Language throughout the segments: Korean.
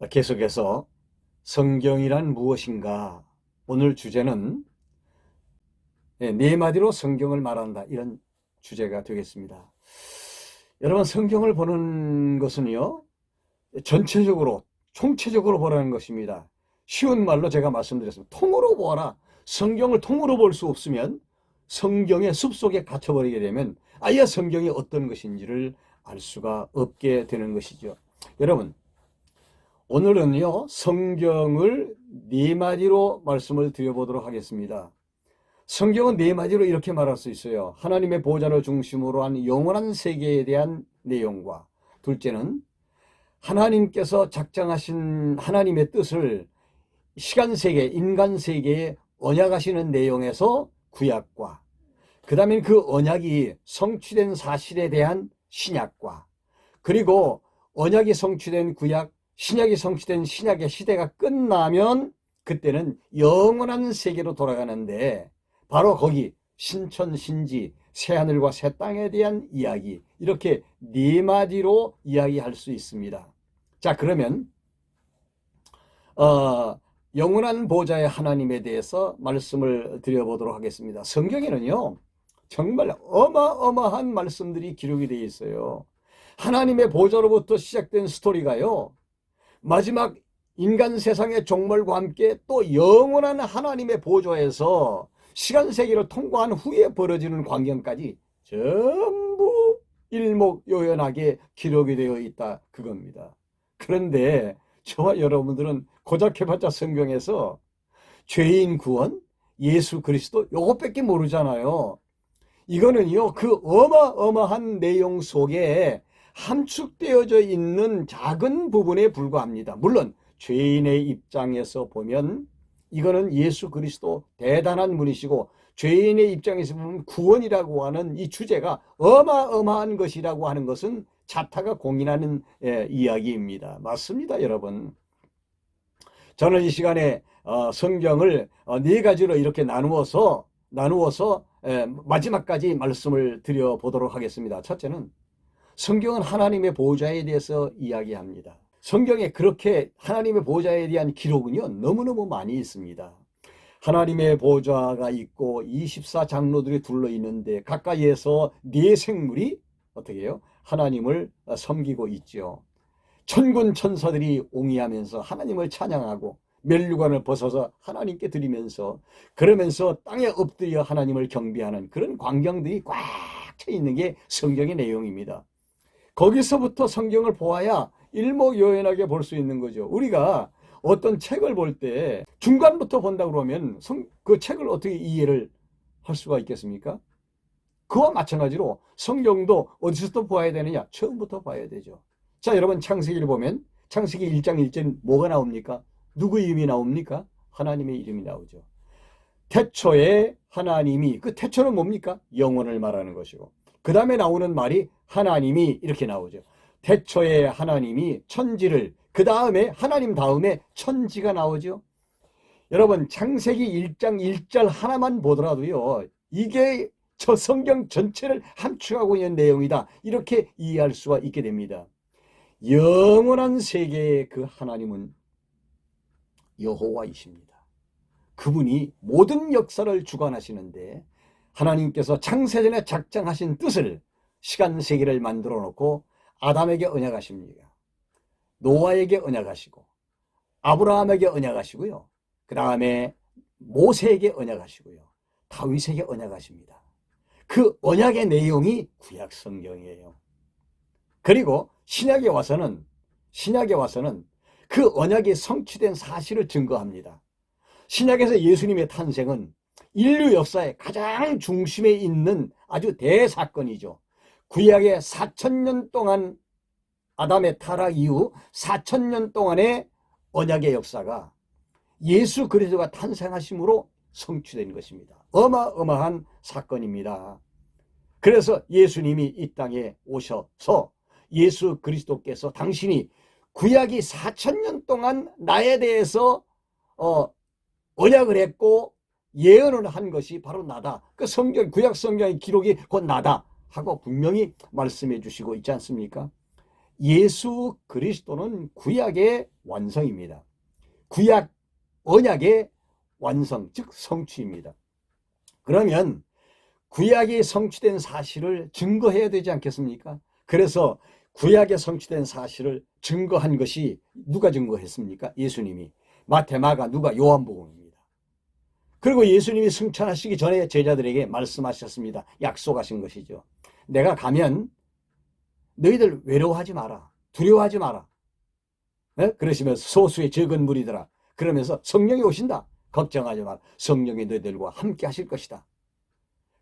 계속해서 성경이란 무엇인가? 오늘 주제는 네 마디로 성경을 말한다, 이런 주제가 되겠습니다. 여러분, 성경을 보는 것은요, 전체적으로 총체적으로 보라는 것입니다. 쉬운 말로 제가 말씀드렸습니다. 통으로 보아라. 성경을 통으로 볼 수 없으면, 성경의 숲속에 갇혀버리게 되면 아예 성경이 어떤 것인지를 알 수가 없게 되는 것이죠. 여러분, 오늘은요, 성경을 네 마디로 말씀을 드려보도록 하겠습니다. 성경은 네 마디로 이렇게 말할 수 있어요. 하나님의 보좌를 중심으로 한 영원한 세계에 대한 내용과, 둘째는 하나님께서 작정하신 하나님의 뜻을 시간세계, 인간세계에 언약하시는 내용에서 구약과, 그 다음에 그 언약이 성취된 사실에 대한 신약과, 그리고 언약이 성취된 구약, 신약이 성취된 신약의 시대가 끝나면 그때는 영원한 세계로 돌아가는데, 바로 거기 신천신지, 새하늘과 새 땅에 대한 이야기, 이렇게 네 마디로 이야기할 수 있습니다. 자, 그러면 영원한 보좌의 하나님에 대해서 말씀을 드려보도록 하겠습니다. 성경에는요, 정말 어마어마한 말씀들이 기록이 되어 있어요. 하나님의 보좌로부터 시작된 스토리가요, 마지막 인간 세상의 종말과 함께 또 영원한 하나님의 보좌에서 시간세계를 통과한 후에 벌어지는 광경까지 전부 일목요연하게 기록이 되어 있다, 그겁니다. 그런데 저와 여러분들은 고작 해봤자 성경에서 죄인 구원, 예수 그리스도, 요것밖에 모르잖아요. 이거는요, 그 어마어마한 내용 속에 함축되어져 있는 작은 부분에 불과합니다. 물론 죄인의 입장에서 보면 이거는 예수 그리스도 대단한 분이시고, 죄인의 입장에서 보면 구원이라고 하는 이 주제가 어마어마한 것이라고 하는 것은 자타가 공인하는 이야기입니다. 맞습니다, 여러분. 저는 이 시간에 성경을 네 가지로 이렇게 나누어서 마지막까지 말씀을 드려보도록 하겠습니다. 첫째는, 성경은 하나님의 보좌에 대해서 이야기합니다. 성경에 그렇게 하나님의 보좌에 대한 기록은요, 너무너무 많이 있습니다. 하나님의 보좌가 있고 24장로들이 둘러있는데 가까이에서 네 생물이 어떻게 해요? 하나님을 섬기고 있죠. 천군 천사들이 옹이하면서 하나님을 찬양하고 면류관을 벗어서 하나님께 드리면서, 그러면서 땅에 엎드려 하나님을 경배하는 그런 광경들이 꽉 차 있는 게 성경의 내용입니다. 거기서부터 성경을 보아야 일목요연하게 볼 수 있는 거죠. 우리가 어떤 책을 볼 때 중간부터 본다 그러면 그 책을 어떻게 이해를 할 수가 있겠습니까? 그와 마찬가지로 성경도 어디서부터 봐야 되느냐? 처음부터 봐야 되죠. 자, 여러분, 창세기를 보면 창세기 1장 1절 뭐가 나옵니까? 누구 이름이 나옵니까? 하나님의 이름이 나오죠. 태초에 하나님이, 그 태초는 뭡니까? 영원을 말하는 것이고, 그 다음에 나오는 말이 하나님이, 이렇게 나오죠. 태초에 하나님이 천지를, 그 다음에 하나님 다음에 천지가 나오죠. 여러분, 창세기 1장 1절 하나만 보더라도요, 이게 저 성경 전체를 함축하고 있는 내용이다, 이렇게 이해할 수가 있게 됩니다. 영원한 세계의 그 하나님은 여호와이십니다. 그분이 모든 역사를 주관하시는데, 하나님께서 창세전에 작정하신 뜻을 시간 세계를 만들어 놓고 아담에게 언약하십니다. 노아에게 언약하시고 아브라함에게 언약하시고요, 그 다음에 모세에게 언약하시고요, 다윗에게 언약하십니다. 그 언약의 내용이 구약 성경이에요. 그리고 신약에 와서는 그 언약이 성취된 사실을 증거합니다. 신약에서 예수님의 탄생은 인류 역사의 가장 중심에 있는 아주 대사건이죠. 구약의 4,000년 동안, 아담의 타락 이후 4,000년 동안의 언약의 역사가 예수 그리스도가 탄생하심으로 성취된 것입니다. 어마어마한 사건입니다. 그래서 예수님이 이 땅에 오셔서 예수 그리스도께서 당신이 구약이 4,000년 동안 나에 대해서 언약을 했고 예언을 한 것이 바로 나다, 그 성경, 구약 성경의 기록이 곧 나다 하고 분명히 말씀해 주시고 있지 않습니까? 예수 그리스도는 구약의 완성입니다. 구약 언약의 완성, 즉 성취입니다. 그러면 구약이 성취된 사실을 증거해야 되지 않겠습니까? 그래서 구약에 성취된 사실을 증거한 것이 누가 증거했습니까? 예수님이. 마태, 마가, 누가? 요한복음입니다. 그리고 예수님이 승천하시기 전에 제자들에게 말씀하셨습니다. 약속하신 것이죠. 내가 가면 너희들 외로워하지 마라. 두려워하지 마라. 네? 그러시면서 소수의 적은 무리들아. 그러면서 성령이 오신다. 걱정하지 마라. 성령이 너희들과 함께 하실 것이다.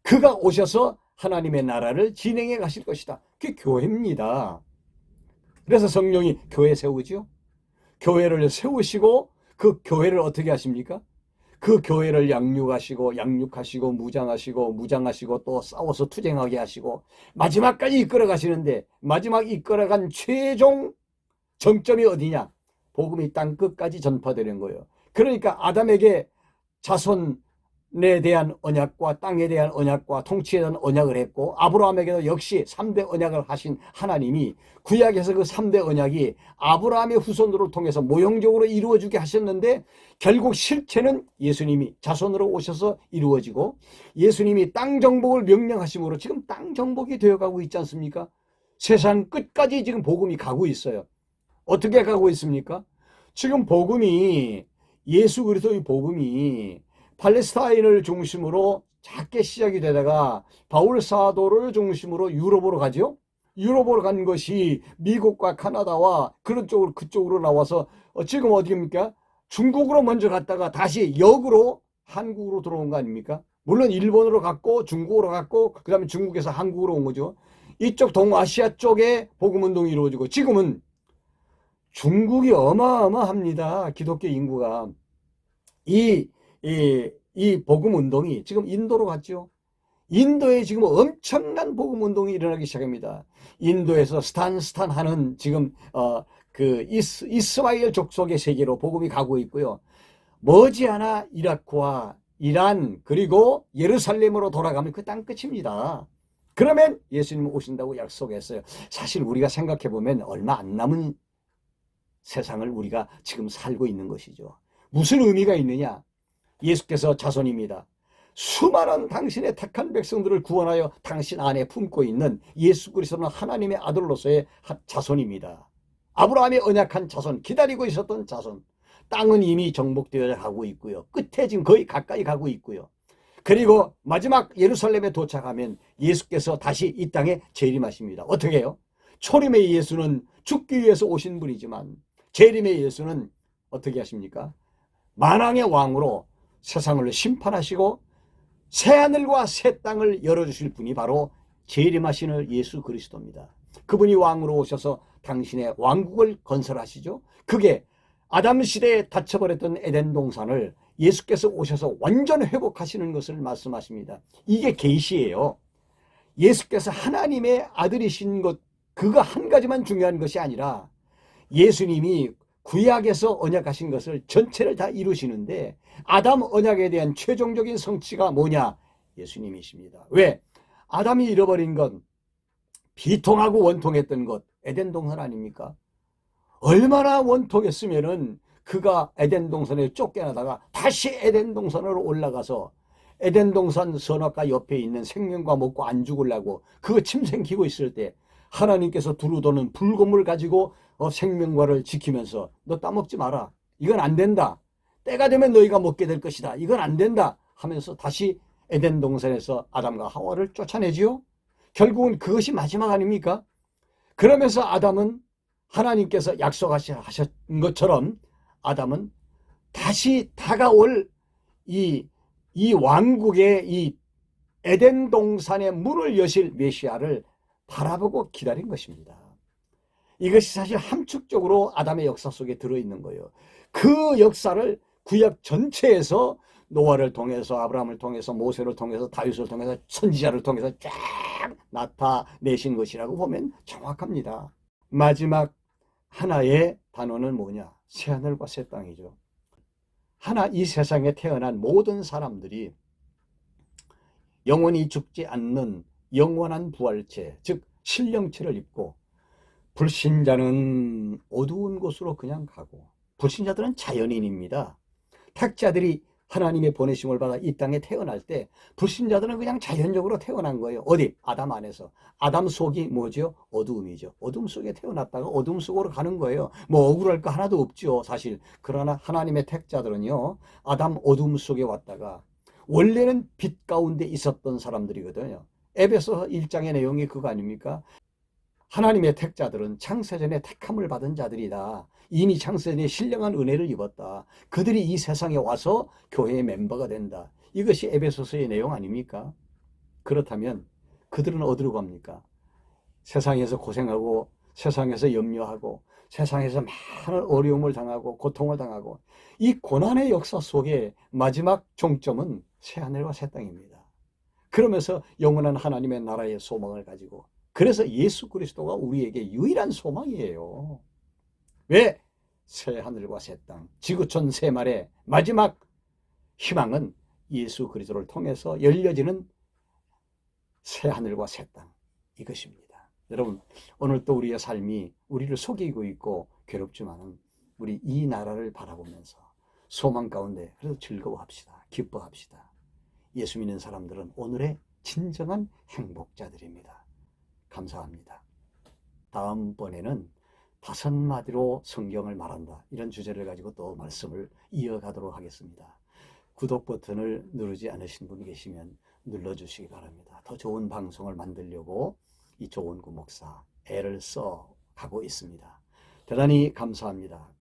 그가 오셔서 하나님의 나라를 진행해 가실 것이다. 그게 교회입니다. 그래서 성령이 교회 세우죠. 교회를 세우시고 그 교회를 어떻게 하십니까? 그 교회를 양육하시고 무장하시고 또 싸워서 투쟁하게 하시고 마지막까지 이끌어 가시는데 마지막 이끌어간 최종 정점이 어디냐? 복음이 땅 끝까지 전파되는 거예요. 그러니까 아담에게 자손에 대한 언약과 땅에 대한 언약과 통치에 대한 언약을 했고 아브라함에게도 역시 3대 언약을 하신 하나님이 구약에서 그 3대 언약이 아브라함의 후손들을 통해서 모형적으로 이루어지게 하셨는데 결국 실체는 예수님이 자손으로 오셔서 이루어지고 예수님이 땅 정복을 명령하심으로 지금 땅 정복이 되어가고 있지 않습니까? 세상 끝까지 지금 복음이 가고 있어요. 어떻게 가고 있습니까? 지금 복음이 예수 그리스도의 복음이 팔레스타인을 중심으로 작게 시작이 되다가 바울 사도를 중심으로 유럽으로 가죠. 유럽으로 간 것이 미국과 카나다와 그쪽으로 나와서 지금 어디입니까? 중국으로 먼저 갔다가 다시 역으로 한국으로 들어온 거 아닙니까? 물론 일본으로 갔고 중국으로 갔고 그 다음에 중국에서 한국으로 온 거죠. 이쪽 동아시아 쪽에 복음운동이 이루어지고 지금은 중국이 어마어마합니다. 기독교 인구가. 이 복음운동이 지금 인도로 갔죠. 인도에 지금 엄청난 복음운동이 일어나기 시작합니다. 인도에서 스탄 하는 지금 이스라엘 족속의 세계로 복음이 가고 있고요. 머지않아 이라크와 이란 그리고 예루살렘으로 돌아가면 그 땅 끝입니다. 그러면 예수님 오신다고 약속했어요. 사실 우리가 생각해보면 얼마 안 남은 세상을 우리가 지금 살고 있는 것이죠. 무슨 의미가 있느냐? 예수께서 자손입니다. 수많은 당신의 택한 백성들을 구원하여 당신 안에 품고 있는 예수 그리스도는 하나님의 아들로서의 자손입니다. 아브라함이 언약한 자손, 기다리고 있었던 자손. 땅은 이미 정복되어 가고 있고요. 끝에 지금 거의 가까이 가고 있고요. 그리고 마지막 예루살렘에 도착하면 예수께서 다시 이 땅에 재림하십니다. 어떻게 해요? 초림의 예수는 죽기 위해서 오신 분이지만 재림의 예수는 어떻게 하십니까? 만왕의 왕으로 세상을 심판하시고 새하늘과 새 땅을 열어주실 분이 바로 재림하시는 예수 그리스도입니다. 그분이 왕으로 오셔서 당신의 왕국을 건설하시죠. 그게 아담 시대에 닫혀버렸던 에덴 동산을 예수께서 오셔서 완전 회복하시는 것을 말씀하십니다. 이게 계시예요. 예수께서 하나님의 아들이신 것, 그거 한 가지만 중요한 것이 아니라 예수님이 구약에서 언약하신 것을 전체를 다 이루시는데 아담 언약에 대한 최종적인 성취가 뭐냐? 예수님이십니다. 왜? 아담이 잃어버린 건 비통하고 원통했던 것 에덴 동산 아닙니까? 얼마나 원통했으면은 그가 에덴 동산에 쫓겨나다가 다시 에덴 동산으로 올라가서 에덴 동산 선악과 옆에 있는 생명과 먹고 안 죽으려고 그거 침생기고 있을 때 하나님께서 두루도는 불금을 가지고 생명과를 지키면서 너 따먹지 마라. 이건 안 된다. 때가 되면 너희가 먹게 될 것이다. 이건 안 된다 하면서 다시 에덴 동산에서 아담과 하와를 쫓아내지요. 결국은 그것이 마지막 아닙니까? 그러면서 아담은 하나님께서 약속하신 것처럼 아담은 다시 다가올 이 왕국의 이 에덴 동산의 문을 여실 메시아를 바라보고 기다린 것입니다. 이것이 사실 함축적으로 아담의 역사 속에 들어있는 거예요. 그 역사를 구약 전체에서 노아를 통해서 아브라함을 통해서 모세를 통해서 다윗을 통해서 선지자를 통해서 쫙 나타내신 것이라고 보면 정확합니다. 마지막 하나의 단어는 뭐냐? 새하늘과 새 땅이죠. 이 세상에 태어난 모든 사람들이 영원히 죽지 않는 영원한 부활체, 즉 신령체를 입고 불신자는 어두운 곳으로 그냥 가고, 불신자들은 자연인입니다. 택자들이 하나님의 보내심을 받아 이 땅에 태어날 때 불신자들은 그냥 자연적으로 태어난 거예요. 어디? 아담 안에서. 아담 속이 뭐죠? 어두움이죠. 어둠 속에 태어났다가 어둠 속으로 가는 거예요. 뭐 억울할 거 하나도 없죠, 사실. 그러나 하나님의 택자들은요, 아담 어둠 속에 왔다가 원래는 빛 가운데 있었던 사람들이거든요. 에베소 1장의 내용이 그거 아닙니까? 하나님의 택자들은 창세전에 택함을 받은 자들이다. 이미 창세전에 신령한 은혜를 입었다. 그들이 이 세상에 와서 교회의 멤버가 된다. 이것이 에베소서의 내용 아닙니까? 그렇다면 그들은 어디로 갑니까? 세상에서 고생하고, 세상에서 염려하고, 세상에서 많은 어려움을 당하고 고통을 당하고, 이 고난의 역사 속에 마지막 종점은 새하늘과 새 땅입니다. 그러면서 영원한 하나님의 나라의 소망을 가지고, 그래서 예수 그리스도가 우리에게 유일한 소망이에요. 왜? 새 하늘과 새 땅, 지구촌 새 말의 마지막 희망은 예수 그리스도를 통해서 열려지는 새 하늘과 새 땅, 이것입니다. 여러분, 오늘 또 우리의 삶이 우리를 속이고 있고 괴롭지만은 우리 이 나라를 바라보면서 소망 가운데 그래도 즐거워합시다. 기뻐합시다. 예수 믿는 사람들은 오늘의 진정한 행복자들입니다. 감사합니다. 다음번에는 5마디로 성경을 말한다, 이런 주제를 가지고 또 말씀을 이어가도록 하겠습니다. 구독 버튼을 누르지 않으신 분 계시면 눌러주시기 바랍니다. 더 좋은 방송을 만들려고 이 조원구 목사 애를 써 가고 있습니다. 대단히 감사합니다.